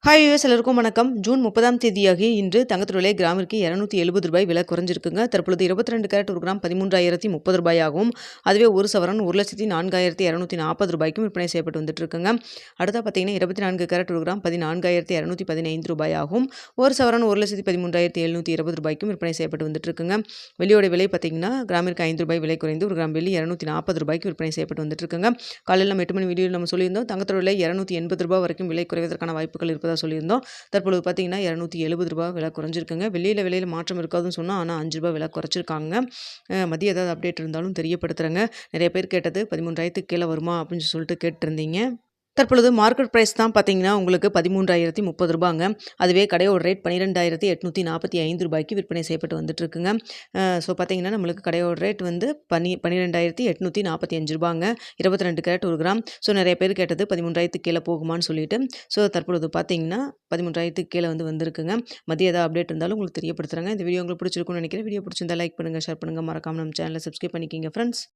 Hi US எல்லாருக்கும் வணக்கம். June 30ஆம் தேதியாகிய இன்று தங்கத்தின் விலை கிராமிற்கு ரூ. 270 விலை குறைஞ்சிருக்குங்க. தற்பொழுது 22 கேரட் ஒரு கிராம் ரூ. 13,030 ஆகவும், அதுவே ஒரு சவரன் ரூ. 1,04,240 விற்பனை செய்யப்பட்டு வந்துட்டு இருக்குங்க. அடுத்தா பார்த்தீங்கன்னா 24 கேரட் ஒரு கிராம் ரூ. 14,215 ஆகும். ஒரு சவரன் ரூ. 1,13,720 விற்பனை செய்யப்பட்டு வந்துட்டு இருக்குங்க. வெள்ளியோட விலை பார்த்தீங்கன்னா கிராமிற்கு ரூ. 5 விலை குறைந்து ஒரு கிராம் வெள்ளி ரூ. 240 விற்பனை செய்யப்பட்டு வந்துட்டு இருக்குங்க. காலையில் நம்ம 8 மணி வீடியோவில் நம்ம சொல்லியிருந்தோம் தங்கத்தோட விலை ரூ. 280 வரைக்கும் விலை குறைவதற்கான வாய்ப்புகள் இருப்பதாக சொல்லியிருந்தோம். தற்பொழுது பார்த்தீங்கன்னா ரூ. 270 விலை குறைஞ்சிருக்குங்க. விலையில் மாற்றம் இருக்காதுன்னு சொன்னால் ஆனால் ரூ. 5 விலை குறைச்சிருக்காங்க. மதியம் ஏதாவது அப்டேட் இருந்தாலும் தெரியப்படுத்துகிறேங்க. நிறைய பேர் கேட்டது 13,000க்கு கீழே வருமா அப்படின்னு சொல்லிட்டு கேட்டிருந்தீங்க. தற்பொழுது மார்க்கெட் ப்ரைஸ் தான் பார்த்தீங்கன்னா உங்களுக்கு ரூ. 13,030ங்க. அதுவே கடையோட ரேட் ரூ. 12,845 விற்பனை செய்யப்பட்டு வந்துட்டு இருக்குங்க. ஸோ பார்த்தீங்கன்னா நம்மளுக்கு கடையோட ரேட் வந்து 12,845 22 கேரட் ஒரு கிராம். ஸோ நிறைய பேர் கேட்டது 13,000க்கு கீழே போகுமான்னு சொல்லிட்டு. ஸோ தற்பொழுது பார்த்தீங்கன்னா 13,000க்கு கீழே வந்திருக்குங்க. மதியம் ஏதாவது அப்டேட் இருந்தாலும் உங்களுக்கு தெரியப்படுத்துகிறாங்க. இந்த வீடியோ உங்களுக்கு பிடிச்சிருக்கும்னு நினைக்கிறேன். வீடியோ பிடிச்சிருந்தா லைக் பண்ணுங்கள், ஷேர் பண்ணுங்கள், மறக்காம நம்ம சேனலை சப்ஸ்கிரைப் பண்ணிக்கிங்க ஃப்ரெண்ட்ஸ்.